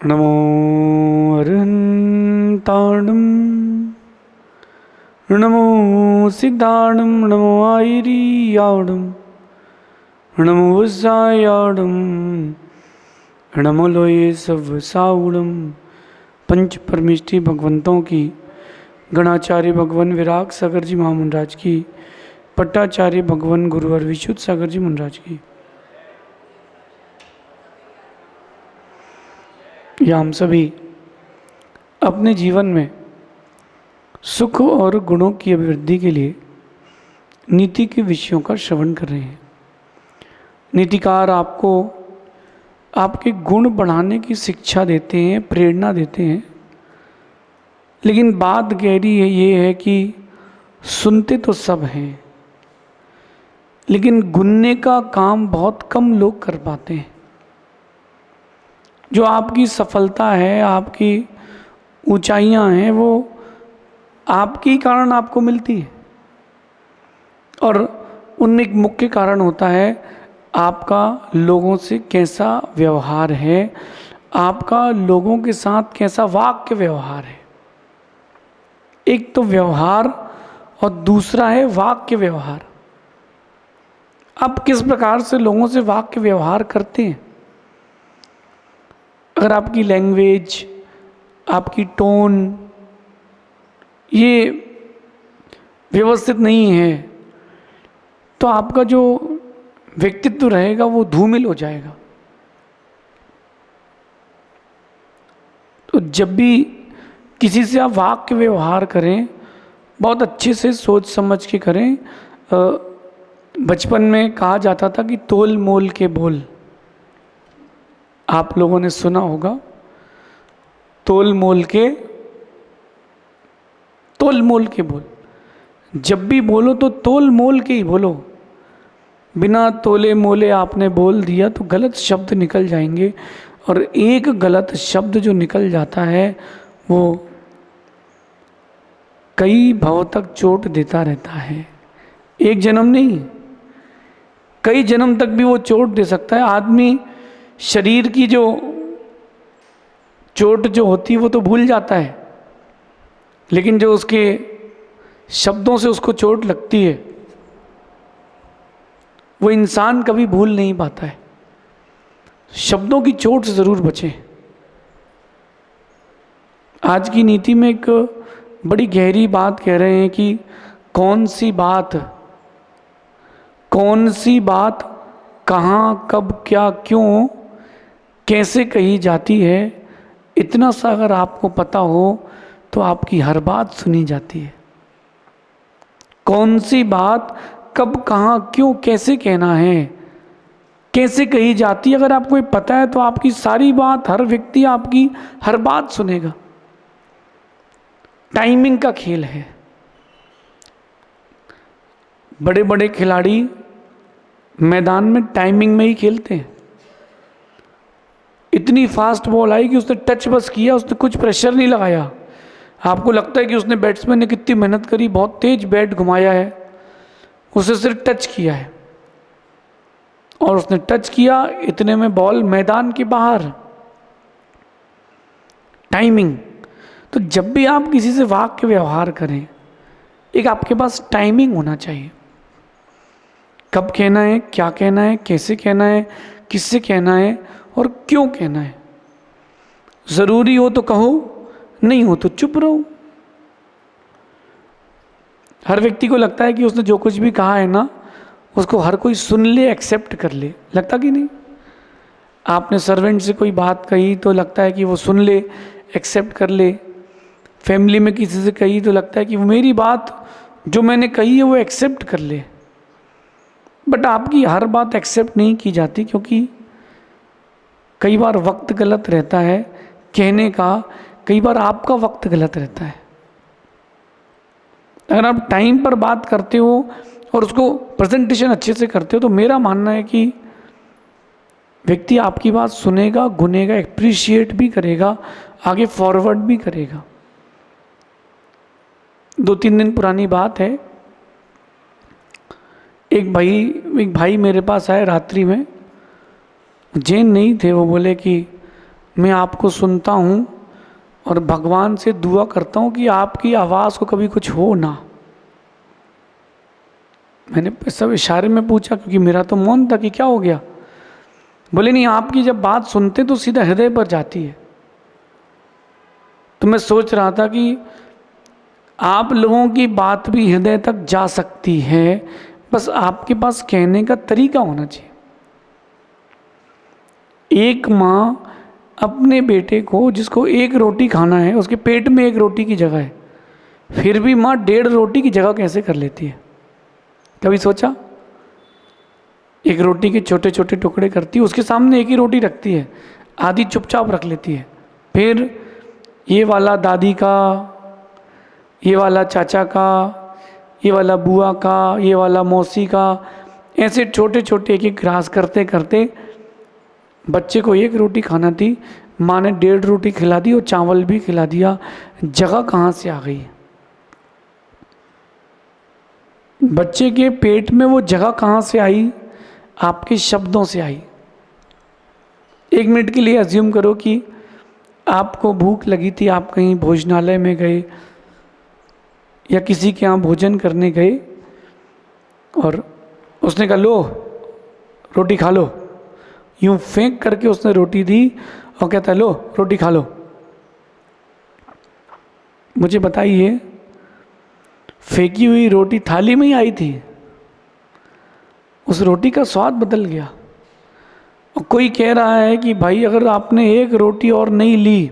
नमो अरहन्ताणं नमो सिद्धाणं नमो आयरियाणं नमो वज्रायाणं नमो लोये सवसाउणं। पंच परमेष्टि भगवंतों की, गणाचार्य भगवान विराग सागर जी महामंडराज की, पट्टाचार्य भगवान गुरुवर विशुद्ध सागर जी महाराज की, या हम सभी अपने जीवन में सुख और गुणों की अभिवृद्धि के लिए नीति के विषयों का श्रवण कर रहे हैं। नीतिकार आपको आपके गुण बढ़ाने की शिक्षा देते हैं, प्रेरणा देते हैं, लेकिन बात गहरी है ये है कि सुनते तो सब हैं, लेकिन गुनने का काम बहुत कम लोग कर पाते हैं। जो आपकी सफलता है, आपकी ऊंचाइयां हैं, वो आपके कारण आपको मिलती है, और उनमें एक मुख्य कारण होता है आपका लोगों से कैसा व्यवहार है, आपका लोगों के साथ कैसा वाक्य व्यवहार है। एक तो व्यवहार और दूसरा है वाक्य व्यवहार। आप किस प्रकार से लोगों से वाक्य व्यवहार करते हैं। अगर आपकी लैंग्वेज, आपकी टोन ये व्यवस्थित नहीं है तो आपका जो व्यक्तित्व रहेगा वो धूमिल हो जाएगा। तो जब भी किसी से आप वाक्य व्यवहार करें, बहुत अच्छे से सोच समझ के करें। बचपन में कहा जाता था कि तोल मोल के बोल, आप लोगों ने सुना होगा। तोल मोल के बोल, जब भी बोलो तो तोल मोल के ही बोलो। बिना तोले मोले आपने बोल दिया तो गलत शब्द निकल जाएंगे, और एक गलत शब्द जो निकल जाता है वो कई भव तक चोट देता रहता है। एक जन्म नहीं, कई जन्म तक भी वो चोट दे सकता है। आदमी शरीर की जो चोट जो होती है वो तो भूल जाता है, लेकिन जो उसके शब्दों से उसको चोट लगती है वो इंसान कभी भूल नहीं पाता है। शब्दों की चोट से ज़रूर बचें। आज की नीति में एक बड़ी गहरी बात कह रहे हैं कि कौन सी बात कहाँ, कब, क्या, क्यों, कैसे कही जाती है। इतना सा अगर आपको पता हो तो आपकी हर बात सुनी जाती है। कौन सी बात कब, कहाँ, क्यों, कैसे कहना है, कैसे कही जाती है, अगर आपको ये पता है तो आपकी सारी बात, हर व्यक्ति आपकी हर बात सुनेगा। टाइमिंग का खेल है। बड़े बड़े खिलाड़ी मैदान में टाइमिंग में ही खेलते हैं। इतनी फास्ट बॉल आई कि उसने टच बस किया, उसने कुछ प्रेशर नहीं लगाया। आपको लगता है कि उसने बैट्समैन ने कितनी मेहनत करी, बहुत तेज बैट घुमाया है, उसे सिर्फ टच किया है, और उसने टच किया, इतने में बॉल मैदान के बाहर। टाइमिंग। तो जब भी आप किसी से वाक्य व्यवहार करें, एक आपके पास टाइमिंग होना चाहिए। कब कहना है, क्या कहना है, कैसे कहना है, किससे कहना है और क्यों कहना है। ज़रूरी हो तो कहो, नहीं हो तो चुप रहो। हर व्यक्ति को लगता है कि उसने जो कुछ भी कहा है ना, उसको हर कोई सुन ले, एक्सेप्ट कर ले। लगता कि नहीं? आपने सर्वेंट से कोई बात कही तो लगता है कि वो सुन ले, एक्सेप्ट कर ले। फैमिली में किसी से कही तो लगता है कि वो मेरी बात जो मैंने कही है वो एक्सेप्ट कर ले। बट आपकी हर बात एक्सेप्ट नहीं की जाती, क्योंकि कई बार वक्त गलत रहता है कहने का, कई बार आपका वक्त गलत रहता है। अगर आप टाइम पर बात करते हो और उसको प्रेजेंटेशन अच्छे से करते हो तो मेरा मानना है कि व्यक्ति आपकी बात सुनेगा, गुनेगा, एप्रिशिएट भी करेगा, आगे फॉरवर्ड भी करेगा। 2-3 दिन पुरानी बात है। एक भाई मेरे पास आए रात्रि में, जैन नहीं थे। वो बोले कि मैं आपको सुनता हूँ और भगवान से दुआ करता हूँ कि आपकी आवाज़ को कभी कुछ हो ना। मैंने सब इशारे में पूछा क्योंकि मेरा तो मौन था कि क्या हो गया। बोले नहीं, आपकी जब बात सुनते तो सीधा हृदय पर जाती है। तो मैं सोच रहा था कि आप लोगों की बात भी हृदय तक जा सकती है, बस आपके पास कहने का तरीका होना चाहिए। एक माँ अपने बेटे को, जिसको एक रोटी खाना है, उसके पेट में एक रोटी की जगह है, फिर भी माँ 1.5 रोटी की जगह कैसे कर लेती है? कभी सोचा? एक रोटी के छोटे छोटे टुकड़े करती है, उसके सामने एक ही रोटी रखती है, आधी चुपचाप रख लेती है, फिर ये वाला दादी का, ये वाला चाचा का, ये वाला बुआ का, ये वाला मौसी का, ऐसे छोटे छोटे एक एक ग्रास करते करते बच्चे को एक रोटी खाना थी, माँ ने 1.5 रोटी खिला दी और चावल भी खिला दिया। जगह कहाँ से आ गई? बच्चे के पेट में वो जगह कहाँ से आई? आपके शब्दों से आई। 1 मिनट के लिए अज्यूम करो कि आपको भूख लगी थी, आप कहीं भोजनालय में गए या किसी के यहाँ भोजन करने गए और उसने कहा लो रोटी खा लो, यूं फेंक करके उसने रोटी दी और कहता है लो रोटी खा लो। मुझे बताइए, फेंकी हुई रोटी थाली में ही आई थी, उस रोटी का स्वाद बदल गया। और कोई कह रहा है कि भाई अगर आपने एक रोटी और नहीं ली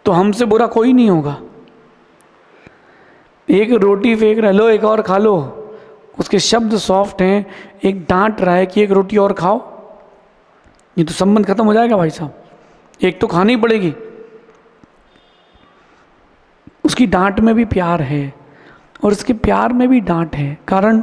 तो हमसे बुरा कोई नहीं होगा। एक रोटी फेंक रहा है, लो एक और खा लो, उसके शब्द सॉफ्ट हैं, एक डांट रहा है कि एक रोटी और खाओ, ये तो संबंध खत्म हो जाएगा भाई साहब, एक तो खानी पड़ेगी। उसकी डांट में भी प्यार है और उसके प्यार में भी डांट है, कारण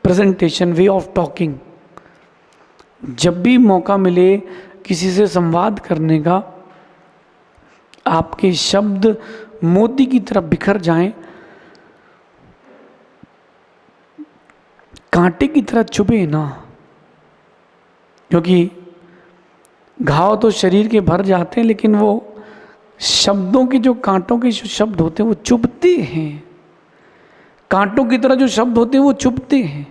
प्रेजेंटेशन, वे ऑफ टॉकिंग। जब भी मौका मिले किसी से संवाद करने का, आपके शब्द मोती की तरह बिखर जाएं, कांटे की तरह चुभे ना, क्योंकि घाव तो शरीर के भर जाते हैं, लेकिन वो शब्दों के जो कांटों के जो शब्द होते हैं वो चुभते हैं। कांटों की तरह जो शब्द होते हैं वो चुभते हैं।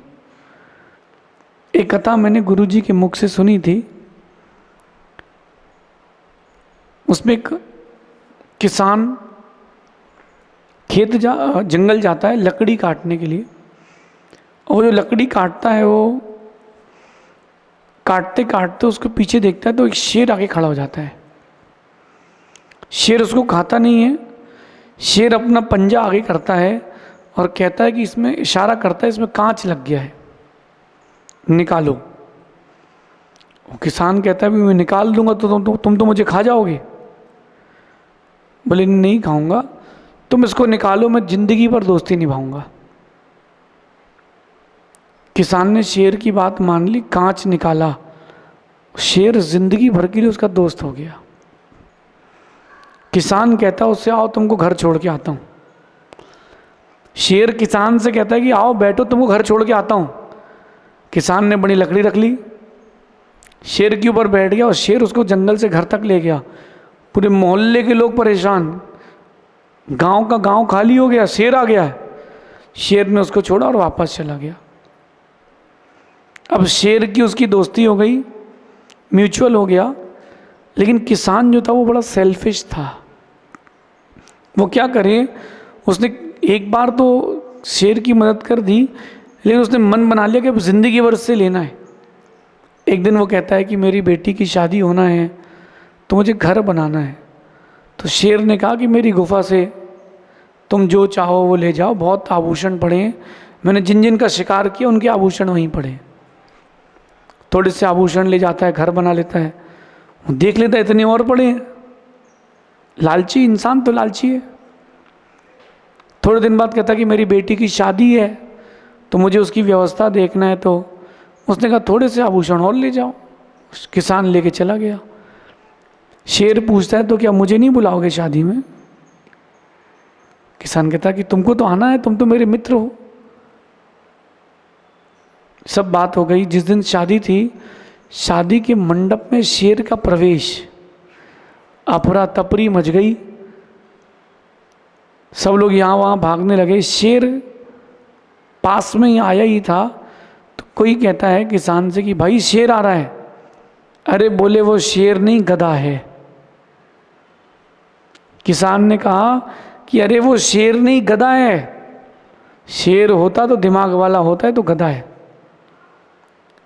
एक कथा मैंने गुरुजी के मुख से सुनी थी। उसमें एक किसान जंगल जाता है लकड़ी काटने के लिए, और जो लकड़ी काटता है वो काटते काटते उसको पीछे देखता है तो एक शेर आगे खड़ा हो जाता है। शेर उसको खाता नहीं है, शेर अपना पंजा आगे करता है और कहता है कि इसमें, इशारा करता है, इसमें कांच लग गया है, निकालो। वो किसान कहता है भी मैं निकाल दूंगा तो तुम तो मुझे खा जाओगे। बोले नहीं खाऊंगा, तुम इसको निकालो, मैं जिंदगी भर दोस्ती निभाऊंगा। किसान ने शेर की बात मान ली, कांच निकाला, शेर जिंदगी भर के लिए उसका दोस्त हो गया। किसान कहता है उससे आओ तुमको घर छोड़ के आता हूं। शेर किसान से कहता है कि आओ बैठो तुमको घर छोड़ के आता हूं। किसान ने बड़ी लकड़ी रख ली, शेर के ऊपर बैठ गया और शेर उसको जंगल से घर तक ले गया। पूरे मोहल्ले के लोग परेशान, गांव का गांव खाली हो गया, शेर आ गया है। शेर ने उसको छोड़ा और वापस चला गया। अब शेर की उसकी दोस्ती हो गई, म्यूचुअल हो गया, लेकिन किसान जो था वो बड़ा सेल्फिश था। वो क्या करे, उसने एक बार तो शेर की मदद कर दी, लेकिन उसने मन बना लिया कि अब जिंदगी भर उससे लेना है। एक दिन वो कहता है कि मेरी बेटी की शादी होना है तो मुझे घर बनाना है। तो शेर ने कहा कि मेरी गुफा से तुम जो चाहो वो ले जाओ, बहुत आभूषण पड़े हैं, मैंने जिन जिन का शिकार किया उनके आभूषण वहीं पड़े। थोड़े से आभूषण ले जाता है, घर बना लेता है, वो देख लेता है इतने और पड़े हैं। लालची इंसान तो लालची है। थोड़े दिन बाद कहता कि मेरी बेटी की शादी है तो मुझे उसकी व्यवस्था देखना है। तो उसने कहा थोड़े से आभूषण और ले जाओ। किसान लेके चला गया। शेर पूछता है तो क्या मुझे नहीं बुलाओगे शादी में? किसान कहता कि तुमको तो आना है, तुम तो मेरे मित्र हो। सब बात हो गई। जिस दिन शादी थी शादी के मंडप में शेर का प्रवेश, अफरा तफरी मच गई, सब लोग यहाँ वहाँ भागने लगे। शेर पास में ही आया ही था तो कोई कहता है किसान से कि भाई शेर आ रहा है। अरे बोले वो शेर नहीं गधा है। किसान ने कहा कि अरे वो शेर नहीं गधा है, शेर होता तो दिमाग वाला होता है, तो गधा है।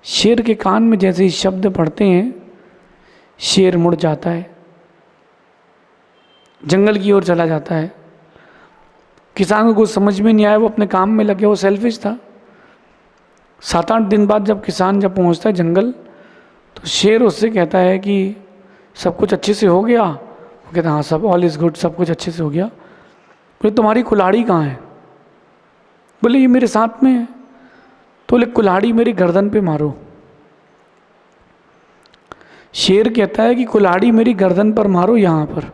शेर के कान में जैसे ही शब्द पड़ते हैं शेर मुड़ जाता है, जंगल की ओर चला जाता है। किसान को कुछ समझ में नहीं आया, वो अपने काम में लग गया, वो सेल्फिश था। 7-8 दिन बाद जब किसान पहुंचता है जंगल, तो शेर उससे कहता है कि सब कुछ अच्छे से हो गया। वो कहता हाँ सब ऑल इज़ गुड, सब कुछ अच्छे से हो गया। बोले तुम्हारी कुल्हाड़ी कहाँ है? बोले ये मेरे साथ में है। तो बोले कुल्हाड़ी मेरी गर्दन पे मारो। शेर कहता है कि कुल्हाड़ी मेरी गर्दन पर मारो यहाँ पर।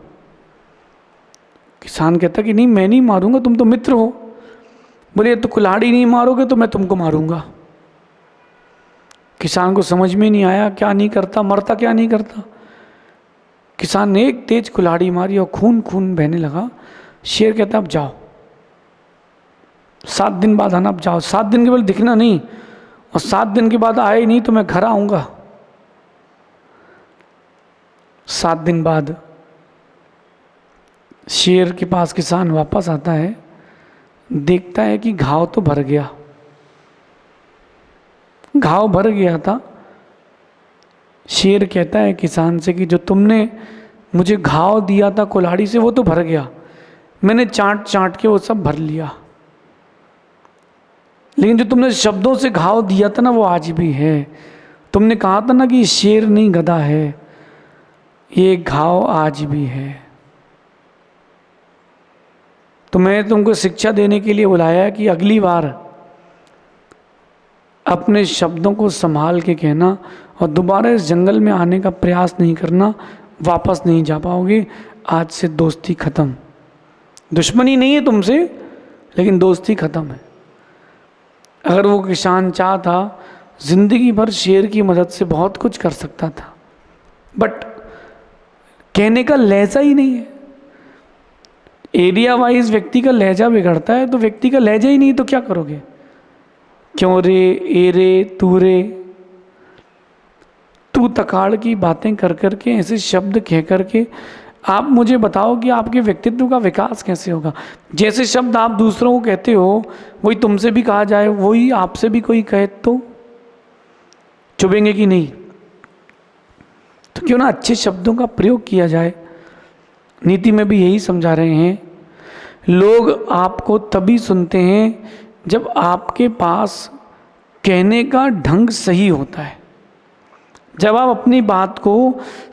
किसान कहता कि नहीं मैं नहीं मारूंगा, तुम तो मित्र हो। बोले तो कुल्हाड़ी नहीं मारोगे तो मैं तुमको मारूंगा। किसान को समझ में नहीं आया क्या नहीं करता, मरता क्या नहीं करता। किसान ने एक तेज कुल्हाड़ी मारी और खून खून बहने लगा। शेर कहता अब जाओ, 7 दिन बाद आना, अब जाओ। 7 दिन के बाद दिखना नहीं, और 7 दिन के बाद आए नहीं तो मैं घर आऊंगा। 7 दिन बाद शेर के पास किसान वापस आता है, देखता है कि घाव तो भर गया, घाव भर गया था। शेर कहता है किसान से कि जो तुमने मुझे घाव दिया था कुल्हाड़ी से वो तो भर गया, मैंने चाट चाट के वो सब भर लिया, लेकिन जो तुमने शब्दों से घाव दिया था ना वो आज भी है। तुमने कहा था ना कि शेर नहीं गधा है, ये घाव आज भी है। तो मैं तुमको शिक्षा देने के लिए बुलाया कि अगली बार अपने शब्दों को संभाल के कहना, और दोबारा इस जंगल में आने का प्रयास नहीं करना, वापस नहीं जा पाओगे। आज से दोस्ती खत्म। दुश्मनी नहीं है तुमसे, लेकिन दोस्ती खत्म है। अगर वो किसान चाहता जिंदगी भर शेर की मदद से बहुत कुछ कर सकता था, बट कहने का लहजा ही नहीं है। एरिया वाइज व्यक्ति का लहजा बिगड़ता है, तो व्यक्ति का लहजा ही नहीं तो क्या करोगे? क्यों रे, ए रे, तू रे, तू तकाड़ की बातें कर कर के, ऐसे शब्द कह कर के आप मुझे बताओ कि आपके व्यक्तित्व का विकास कैसे होगा? जैसे शब्द आप दूसरों को कहते हो वही तुमसे भी कहा जाए, वही आपसे भी कोई कहे तो चुभेंगे कि नहीं? तो क्यों ना अच्छे शब्दों का प्रयोग किया जाए। नीति में भी यही समझा रहे हैं, लोग आपको तभी सुनते हैं जब आपके पास कहने का ढंग सही होता है, जब आप अपनी बात को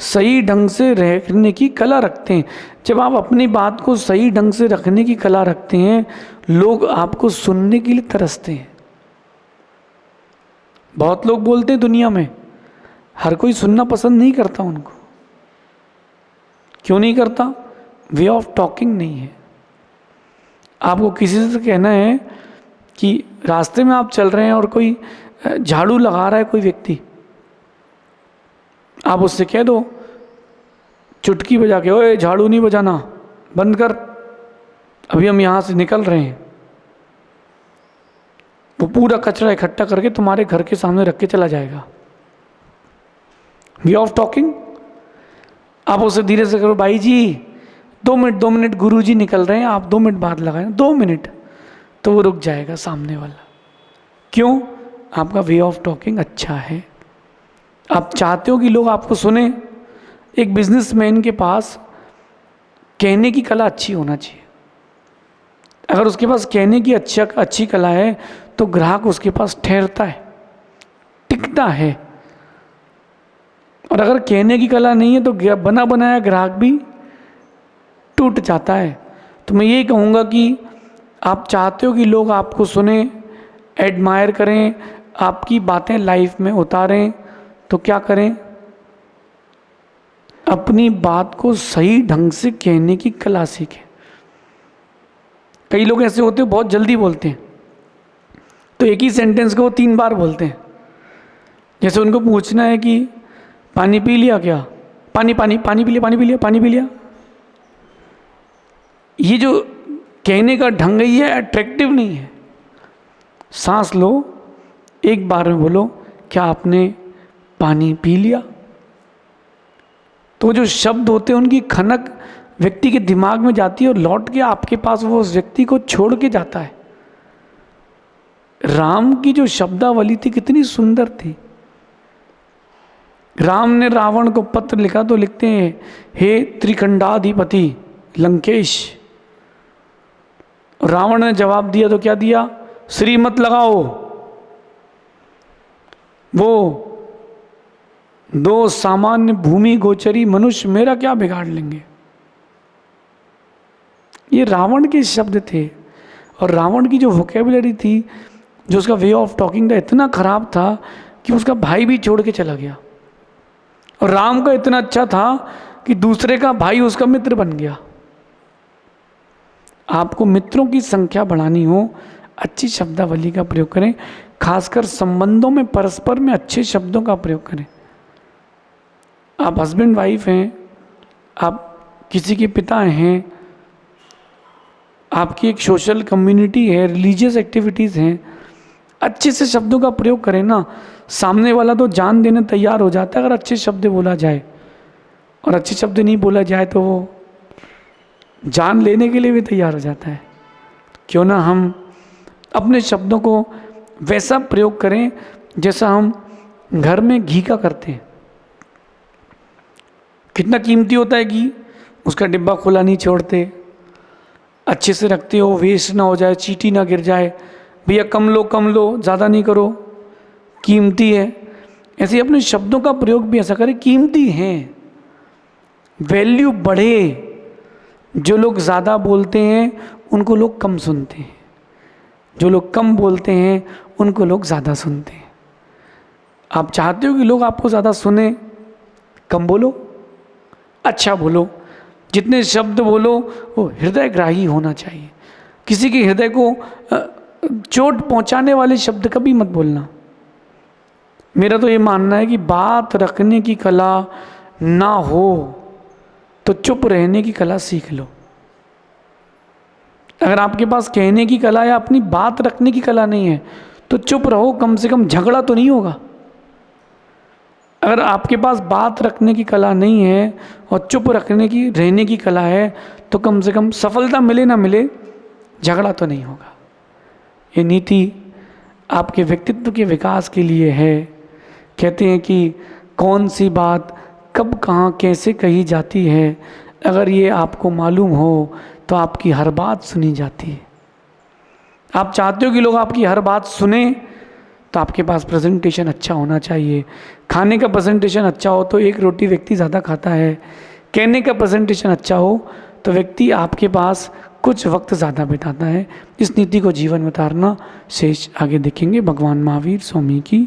सही ढंग से रखने की कला रखते हैं। जब आप अपनी बात को सही ढंग से रखने की कला रखते हैं, लोग आपको सुनने के लिए तरसते हैं। बहुत लोग बोलते हैं दुनिया में, हर कोई सुनना पसंद नहीं करता उनको। क्यों नहीं करता? वे ऑफ टॉकिंग नहीं है। आपको किसी से कहना है कि रास्ते में आप चल रहे हैं और कोई झाड़ू लगा रहा है कोई व्यक्ति, आप उससे कह दो चुटकी बजा के, ओए झाड़ू नहीं बजाना, बंद कर, अभी हम यहाँ से निकल रहे हैं। वो पूरा कचरा इकट्ठा करके तुम्हारे घर के सामने रख के चला जाएगा। Way of talking. आप उसे धीरे से करो, भाई जी 2 मिनट गुरु जी निकल रहे हैं, आप 2 मिनट बाद लगाएं, 2 मिनट, तो वो रुक जाएगा सामने वाला। क्यों? आपका वे ऑफ टॉकिंग अच्छा है। आप चाहते हो कि लोग आपको सुने। एक बिजनेसमैन के पास कहने की कला अच्छी होना चाहिए। अगर उसके पास कहने की अच्छी कला है तो ग्राहक उसके पास ठहरता है, टिकता है। और अगर कहने की कला नहीं है तो बना बनाया ग्राहक भी टूट जाता है। तो मैं ये कहूँगा कि आप चाहते हो कि लोग आपको सुने, एडमायर करें, आपकी बातें लाइफ में उतारें, तो क्या करें? अपनी बात को सही ढंग से कहने की कला सीखें। कई लोग ऐसे होते हैं बहुत जल्दी बोलते हैं, तो एक ही सेंटेंस को 3 बार बोलते हैं। जैसे उनको पूछना है कि पानी पी लिया क्या, पानी पानी पानी पी लिया, पानी पी लिया, पानी पी लिया। ये जो कहने का ढंग है ये अट्रैक्टिव नहीं है। सांस लो, एक बार में बोलो क्या आपने पानी पी लिया। तो जो शब्द होते हैं उनकी खनक व्यक्ति के दिमाग में जाती है और लौट के आपके पास वो उस व्यक्ति को छोड़ के जाता है। राम की जो शब्दावली थी कितनी सुंदर थी। राम ने रावण को पत्र लिखा तो लिखते हैं, हे त्रिखंडाधिपति लंकेश। रावण ने जवाब दिया तो क्या दिया, श्री मत लगाओ। वो दो सामान्य भूमि गोचरी मनुष्य मेरा क्या बिगाड़ लेंगे। ये रावण के शब्द थे। और रावण की जो वोकेबुलरी थी, जो उसका वे ऑफ टॉकिंग था, इतना खराब था कि उसका भाई भी छोड़ के चला गया। और राम का इतना अच्छा था कि दूसरे का भाई उसका मित्र बन गया। आपको मित्रों की संख्या बढ़ानी हो, अच्छी शब्दावली का प्रयोग करें। खासकर संबंधों में परस्पर में अच्छे शब्दों का प्रयोग करें। आप हस्बैंड वाइफ हैं, आप किसी के पिता हैं, आपकी एक सोशल कम्युनिटी है, रिलीजियस एक्टिविटीज़ हैं, अच्छे से शब्दों का प्रयोग करें ना। सामने वाला तो जान देने तैयार हो जाता है अगर अच्छे शब्द बोला जाए, और अच्छे शब्द नहीं बोला जाए तो वो जान लेने के लिए भी तैयार हो जाता है। क्यों ना हम अपने शब्दों को वैसा प्रयोग करें जैसा हम घर में घी का करते हैं। कितना कीमती होता है घी, उसका डिब्बा खुला नहीं छोड़ते, अच्छे से रखते हो, वेस्ट ना हो जाए, चींटी ना गिर जाए। भैया कम लो, ज़्यादा नहीं करो, कीमती है। ऐसे ही अपने शब्दों का प्रयोग भी ऐसा करें, कीमती हैं, वैल्यू बढ़े। जो लोग ज़्यादा बोलते हैं उनको लोग कम सुनते हैं, जो लोग कम बोलते हैं उनको लोग ज़्यादा सुनते हैं। आप चाहते हो कि लोग आपको ज़्यादा सुने, कम बोलो, अच्छा बोलो। जितने शब्द बोलो वो हृदयग्राही होना चाहिए। किसी के हृदय को चोट पहुंचाने वाले शब्द कभी मत बोलना। मेरा तो ये मानना है कि बात रखने की कला ना हो तो चुप रहने की कला सीख लो। अगर आपके पास कहने की कला या अपनी बात रखने की कला नहीं है तो चुप रहो, कम से कम झगड़ा तो नहीं होगा। अगर आपके पास बात रखने की कला नहीं है और चुप रहने की कला है तो कम से कम सफलता मिले ना मिले, झगड़ा तो नहीं होगा। ये नीति आपके व्यक्तित्व के विकास के लिए है। कहते हैं कि कौन सी बात कब कहाँ कैसे कही जाती है, अगर ये आपको मालूम हो तो आपकी हर बात सुनी जाती है। आप चाहते हो कि लोग आपकी हर बात सुने तो आपके पास प्रेजेंटेशन अच्छा होना चाहिए। खाने का प्रेजेंटेशन अच्छा हो तो एक रोटी व्यक्ति ज़्यादा खाता है। कहने का प्रेजेंटेशन अच्छा हो तो व्यक्ति आपके पास कुछ वक्त ज़्यादा बिताता है। इस नीति को जीवन में उतारना शेष आगे देखेंगे। भगवान महावीर स्वामी की